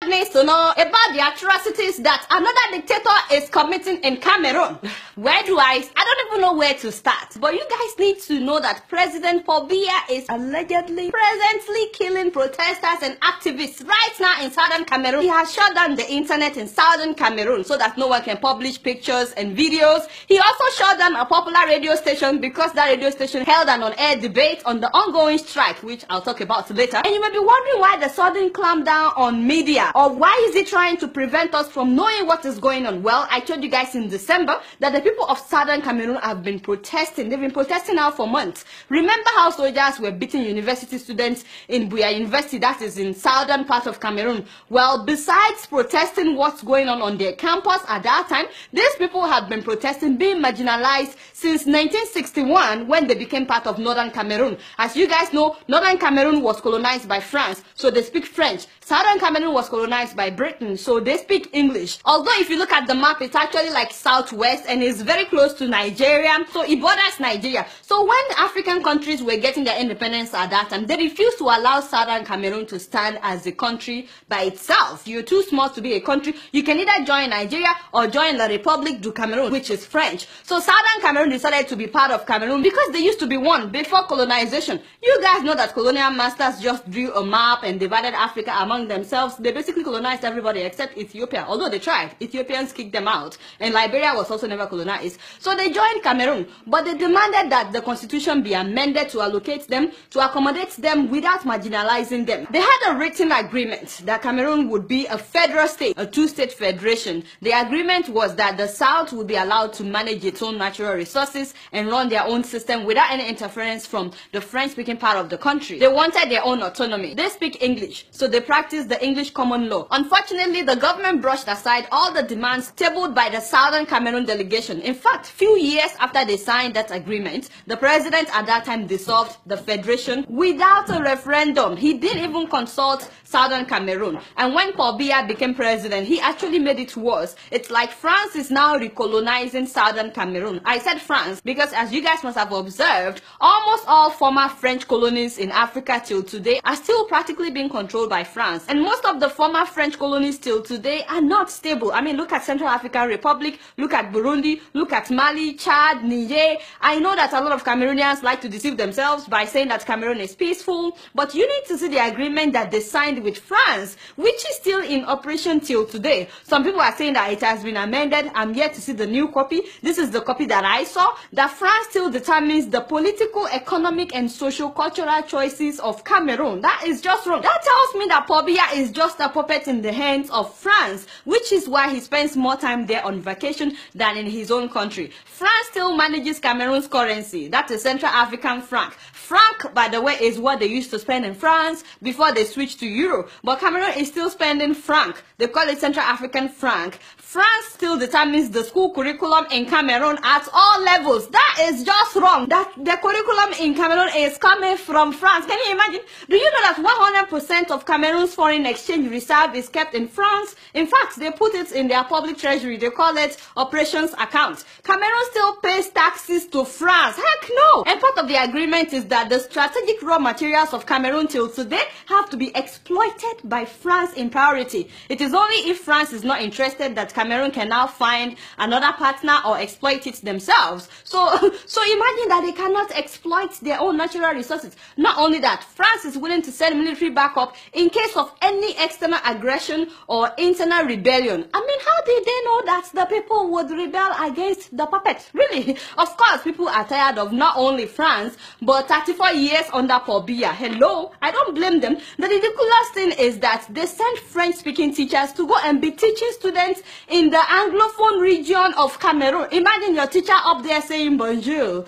needs to know about the atrocities that another dictator is committing in Cameroon. I don't even know where to start. But you guys need to know that President Paul Biya is allegedly presently killing protesters and activists right now in southern Cameroon. He has shut down the internet in southern Cameroon so that no one can publish pictures and videos. He also shut down a popular radio station because that radio station held an on-air debate on the ongoing strike, which I'll talk about later. And you may be wondering why the sudden clampdown on media, or why is he trying to prevent us from knowing what is going on? Well, I told you guys in December that the people of southern Cameroon have been protesting. They've been protesting now for months. Remember how soldiers were beating university students in Buea University, that is in southern part of Cameroon? Well, besides protesting what's going on their campus at that time, these people have been protesting, being marginalized since 1961 when they became part of northern Cameroon. As you guys know, northern Cameroon was colonized by France, so they speak French. Southern Cameroon was colonized by Britain, so they speak English. Although if you look at the map, it's actually like southwest and it's very close to Nigeria, so it borders Nigeria. So when African countries were getting their independence at that time, they refused to allow southern Cameroon to stand as a country by itself. You're too small to be a country. You can either join Nigeria or join the Republic du Cameroon, which is French. So southern Cameroon decided to be part of Cameroon because they used to be one before colonization. You guys know that colonial masters just drew a map and divided Africa among themselves. They basically colonized everybody except Ethiopia, although they tried. Ethiopians kicked them out, and Liberia was also never colonized. So they joined Cameroon, but they demanded that the constitution be amended to allocate them, to accommodate them without marginalizing them. They had a written agreement that Cameroon would be a federal state, a two-state federation. The agreement was that the South would be allowed to manage its own natural resources and run their own system without any interference from the French-speaking part of the country. They wanted their own autonomy. They speak English, so they practice the English common law. Unfortunately, the government brushed aside all the demands tabled by the Southern Cameroon delegation. In fact, few years after they signed that agreement, the president at that time dissolved the federation without a referendum. He didn't even consult Southern Cameroon. And when Paul Biya became president, he actually made it worse. It's like France is now recolonizing Southern Cameroon. I said France because, as you guys must have observed, almost all former French colonies in Africa till today are still practically being controlled by France. And most of the former French colonies till today are not stable. I mean, look at Central African Republic, look at Burundi, look at Mali, Chad, Niger. I know that a lot of Cameroonians like to deceive themselves by saying that Cameroon is peaceful, but you need to see the agreement that they signed with France, which is still in operation till today. Some people are saying that it has been amended. I'm yet to see the new copy. This is the copy that I saw, that France still determines the political, economic, and socio-cultural choices of Cameroon. That is just wrong. That tells me that Paul Biya is just a puppet in the hands of France, which is why he spends more time there on vacation than in his own country. France still manages Cameroon's currency. That is Central African franc. Franc, by the way, is what they used to spend in France before they switched to euro. But Cameroon is still spending franc. They call it Central African franc. France still determines the school curriculum in Cameroon at all levels. That is just wrong. That the curriculum in Cameroon is coming from France. Can you imagine? Do you know that 100% of Cameroon's foreign exchange reserve is kept in France? In fact, they put it in their public treasury. They call it operations account. Cameroon still pays taxes to France. Heck no! And part of the agreement is that the strategic raw materials of Cameroon till today have to be exploited by France in priority. It is only if France is not interested that Cameroon can now find another partner or exploit it themselves. So imagine that they cannot exploit their own natural resources. Not only that, France is willing to send military backup in case of any external aggression or internal rebellion. I mean, how did they know that the people would rebel against the puppet? Really? Of course, people are tired of not only France, but 34 years under Paul Biya. Hello? I don't blame them. The ridiculous thing is that they send French-speaking teachers to go and be teaching students in the Anglophone region of Cameroon. Imagine your teacher up there saying bonjour,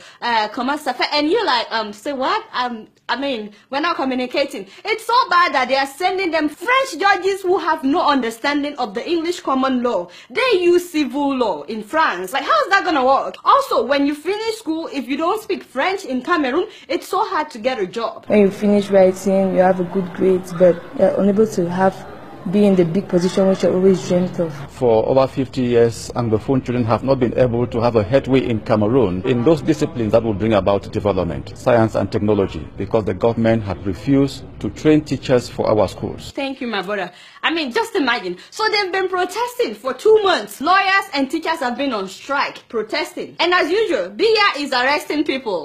comment ça fait, and you like, say what? I mean, we're not communicating. It's so bad that they are sending them French judges who have no understanding of the English common law. They use civil law in France. Like, how is that gonna work? Also, when you finish school, if you don't speak French in Cameroon, it's so hard to get a job. When you finish writing, you have a good grade, but you're unable to have be in the big position which I always dreamt of. For over 50 years, Anglophone children have not been able to have a headway in Cameroon in those disciplines that will bring about development, science and technology, because the government had refused to train teachers for our schools. Thank you, my brother. I mean, just imagine. So they've been protesting for 2 months. Lawyers and teachers have been on strike, protesting. And as usual, Biya is arresting people.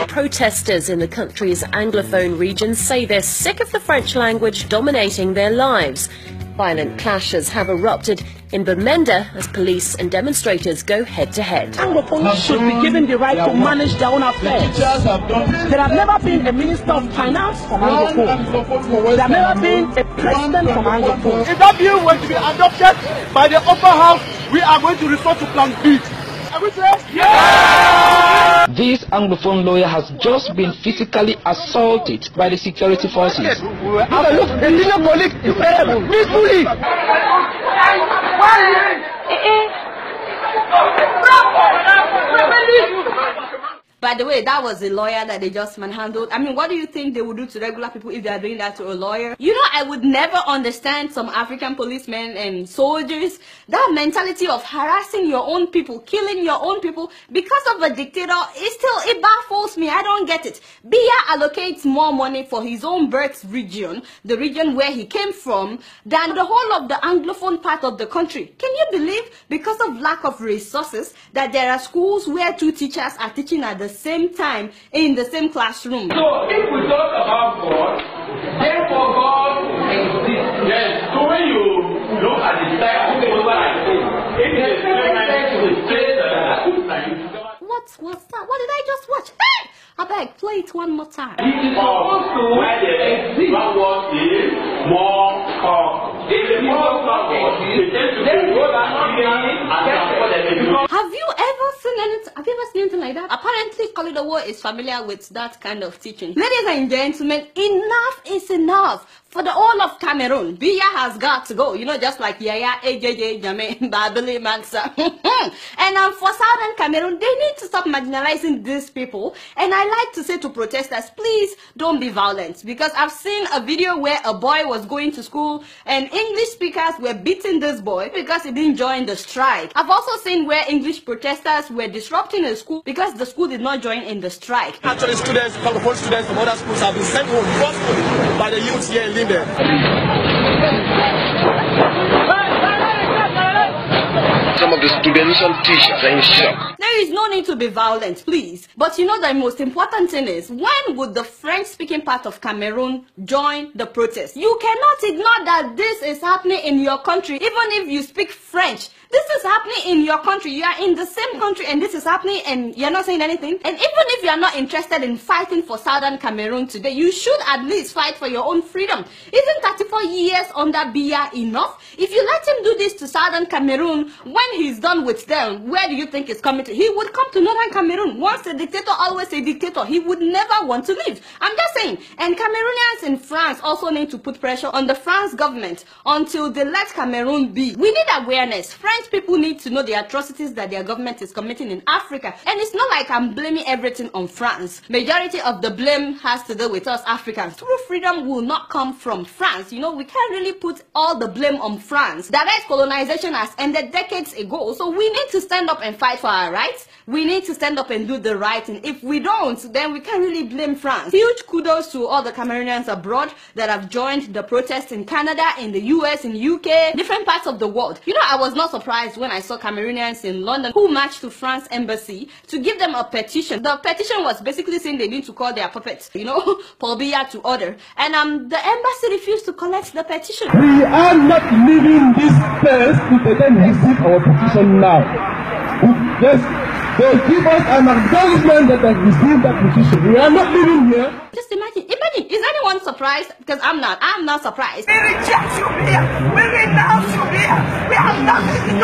Protesters in the country's Anglophone region say they're sick of the French language dominating their lives. Violent clashes have erupted in Bamenda as police and demonstrators go head-to-head. Anglophone should be given the right to manage their own affairs. There have never been a minister of finance from Anglophone. There have never been a president from Anglophone. If that bill were to be adopted by the upper house, we are going to resort to plan B. Are we clear? Yeah! This Anglophone lawyer has just been physically assaulted by the security forces. Look, a senior colleague is peacefully. By the way, that was a lawyer that they just manhandled. I mean, what do you think they would do to regular people if they are doing that to a lawyer? You know, I would never understand some African policemen and soldiers. That mentality of harassing your own people, killing your own people because of a dictator, it baffles me. I don't get it. Biya allocates more money for his own birth region, the region where he came from, than the whole of the Anglophone part of the country. Can you believe, because of lack of resources, that there are schools where 2 teachers are teaching at the same time in the same classroom? So if we talk about God, therefore God exists. Yes. So when you look at the text, what I say, if it is What's that? What did I just watch? Hey! I beg, play it one more time. it is supposed to where the exist. That word is more common. If the more common, they tend to go that and Have you ever seen anything like that? Apparently, Kolidowo is familiar with that kind of teaching. Ladies and gentlemen, enough is enough. For the whole of Cameroon, Biya has got to go. You know, just like Yaya, AJJ, Jame, Babili, Mansa. And for Southern Cameroon, they need to stop marginalizing these people. And I like to say to protesters, please don't be violent. Because I've seen a video where a boy was going to school and English speakers were beating this boy because he didn't join the strike. I've also seen where English protesters were disrupting a school because the school did not join in the strike. Actually, students, Anglophone students from other schools have been sent home forcefully by the youth here in Limbe. Some of the students and teachers are in shock. There is no need to be violent, please. But you know the most important thing is, when would the French-speaking part of Cameroon join the protest? You cannot ignore that this is happening in your country, even if you speak French. This is happening in your country. You are in the same country and this is happening and you're not saying anything. And even if you are not interested in fighting for Southern Cameroon today, you should at least fight for your own freedom. Isn't 34 years under Biya enough? If you let him do this to Southern Cameroon, when he's done with them, where do you think he's coming to? He would come to Northern Cameroon. Once a dictator, always a dictator. He would never want to leave. I'm just saying. And Cameroonians in France also need to put pressure on the France government until they let Cameroon be. We need awareness. French people need to know the atrocities that their government is committing in Africa. And it's not like I'm blaming everything on France. Majority of the blame has to do with us Africans. True freedom will not come from France. You know, we can't really put all the blame on France. Direct colonization has ended decades ago. So we need to stand up and fight for our rights. We need to stand up and do the right. And if we don't, then we can't really blame France. Huge kudos to all the Cameroonians abroad that have joined the protests in Canada, in the US, in UK, different parts of the world. You know, I was not surprised when I saw Cameroonians in London who marched to France embassy to give them a petition. The petition was basically saying they need to call their puppets, you know, Paul Biya to order. And the embassy refused to collect the petition. We are not leaving this place if they can receive our petition now. Yes, they give us an acknowledgement that has received that petition. We are not leaving here. Just imagine, is anyone surprised? Because I'm not surprised. We reject you here. We renounce you here. We have nothing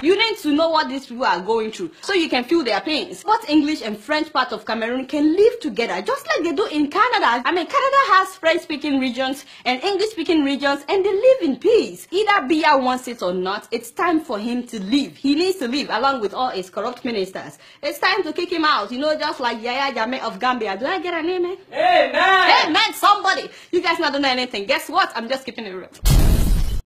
You need to know what these people are going through so you can feel their pains. Both English and French part of Cameroon can live together just like they do in Canada. I mean, Canada has French-speaking regions and English-speaking regions, and they live in peace. Either Biya wants it or not, it's time for him to leave. He needs to leave along with all his corrupt ministers. It's time to kick him out, you know, just like Yaya Jammeh of Gambia. Do I get an amen? Amen! Amen, somebody! You guys not doing anything. Guess what? I'm just keeping it real.